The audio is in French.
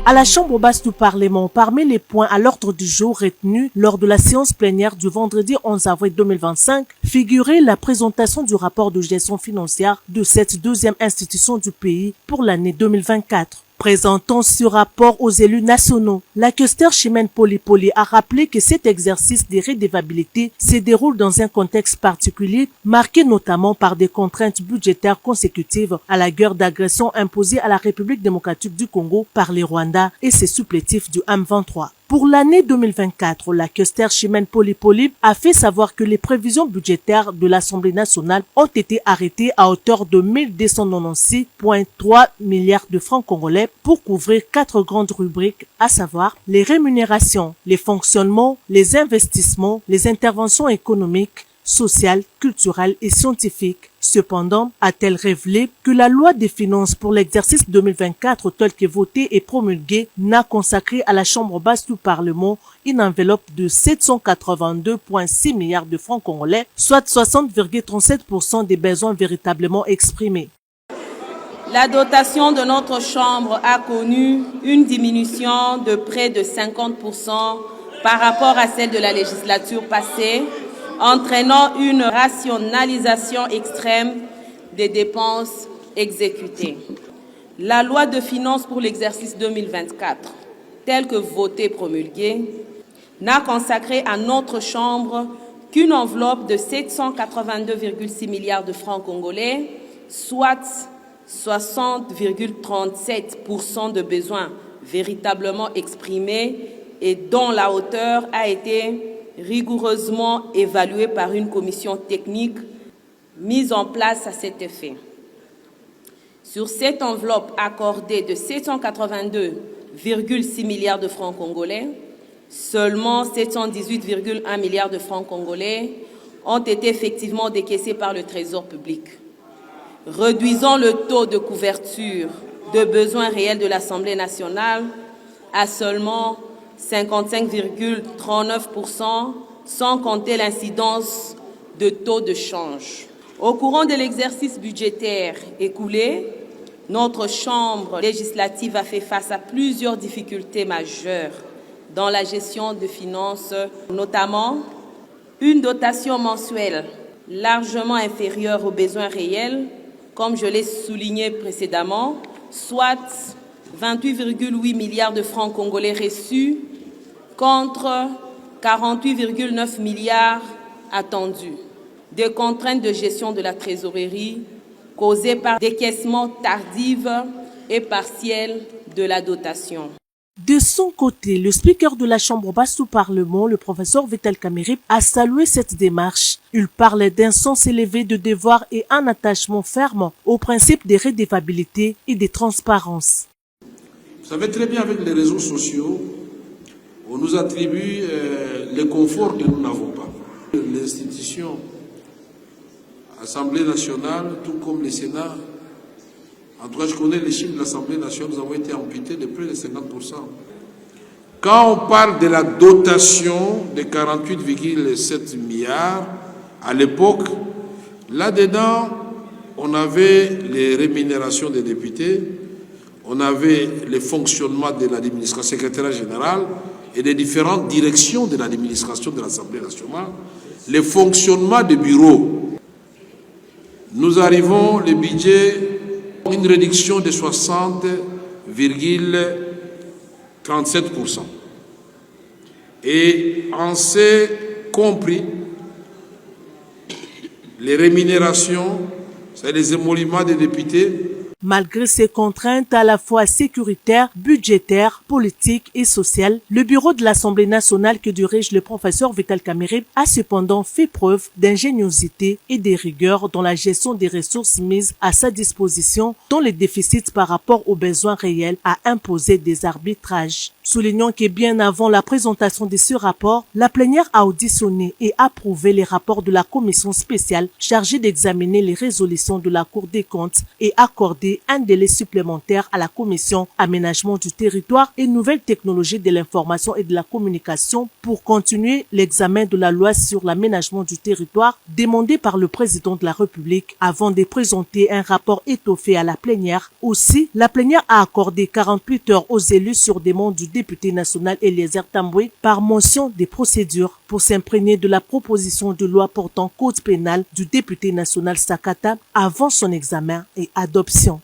À la Chambre basse du Parlement, parmi les points à l'ordre du jour retenus lors de la séance plénière du vendredi 11 avril 2025, figurait la présentation du rapport de gestion financière de cette deuxième institution du pays pour l'année 2024. Présentant ce rapport aux élus nationaux, la questeur Chimène Polypoli a rappelé que cet exercice de redevabilité se déroule dans un contexte particulier, marqué notamment par des contraintes budgétaires consécutives à la guerre d'agression imposée à la République démocratique du Congo par les Rwandais et ses supplétifs du M23. Pour l'année 2024, la questeur Chimène Polypoli a fait savoir que les prévisions budgétaires de l'Assemblée nationale ont été arrêtées à hauteur de 1296,3 milliards de francs congolais pour couvrir 4 grandes rubriques, à savoir les rémunérations, les fonctionnements, les investissements, les interventions économiques, sociales, culturelles et scientifiques. Cependant, a-t-elle révélé que la loi des finances pour l'exercice 2024 telle que votée et promulguée n'a consacré à la Chambre basse du Parlement une enveloppe de 782,6 milliards de francs congolais, soit 60,37% des besoins véritablement exprimés. La dotation de notre Chambre a connu une diminution de près de 50% par rapport à celle de la législature passée, entraînant une rationalisation extrême des dépenses exécutées. La loi de finances pour l'exercice 2024, telle que votée et promulguée, n'a consacré à notre Chambre qu'une enveloppe de 782,6 milliards de francs congolais, soit 60,37% de besoins véritablement exprimés et dont la hauteur a été rigoureusement évaluée par une commission technique mise en place à cet effet. Sur cette enveloppe accordée de 782,6 milliards de francs congolais, seulement 718,1 milliards de francs congolais ont été effectivement décaissés par le Trésor public, réduisant le taux de couverture de besoins réels de l'Assemblée nationale à seulement 55,39%, sans compter l'incidence de taux de change. Au courant de l'exercice budgétaire écoulé, notre Chambre législative a fait face à plusieurs difficultés majeures dans la gestion des finances, notamment une dotation mensuelle largement inférieure aux besoins réels, comme je l'ai souligné précédemment, soit 28,8 milliards de francs congolais reçus contre 48,9 milliards attendus. Des contraintes de gestion de la trésorerie causées par décaissement tardif et partiel de la dotation. De son côté, le speaker de la Chambre basse du Parlement, le professeur Vital Kamerhe, a salué cette démarche. Il parlait d'un sens élevé de devoir et un attachement ferme au principe de redevabilité et de transparence. Vous savez très bien, avec les réseaux sociaux, on nous attribue le confort que nous n'avons pas. L'institution, Assemblée nationale, tout comme le Sénat, en tout cas je connais les chiffres de l'Assemblée nationale, nous avons été amputés de près de 50%. Quand on parle de la dotation de 48,7 milliards, à l'époque, là-dedans, on avait les rémunérations des députés, on avait le fonctionnement de l'administration secrétaire générale et des différentes directions de l'administration de l'Assemblée nationale, le fonctionnement des bureaux. Nous arrivons, le budget, une réduction de 60,37%. Et on s'est compris les rémunérations, c'est les émoluments des députés. Malgré ces contraintes à la fois sécuritaires, budgétaires, politiques et sociales, le bureau de l'Assemblée nationale que dirige le professeur Vital Kamerhe a cependant fait preuve d'ingéniosité et de rigueur dans la gestion des ressources mises à sa disposition, dont les déficits par rapport aux besoins réels a imposé des arbitrages. Soulignant que bien avant la présentation de ce rapport, la plénière a auditionné et approuvé les rapports de la commission spéciale chargée d'examiner les résolutions de la Cour des comptes et accordé accordé un délai supplémentaire à la Commission Aménagement du territoire et Nouvelles technologies de l'information et de la communication pour continuer l'examen de la loi sur l'aménagement du territoire demandé par le président de la République avant de présenter un rapport étoffé à la plénière. Aussi, la plénière a accordé 48 heures aux élus sur demande du député national Eliezer Tambwe par motion des procédures pour s'imprégner de la proposition de loi portant code pénal du député national Sakata avant son examen et adoption.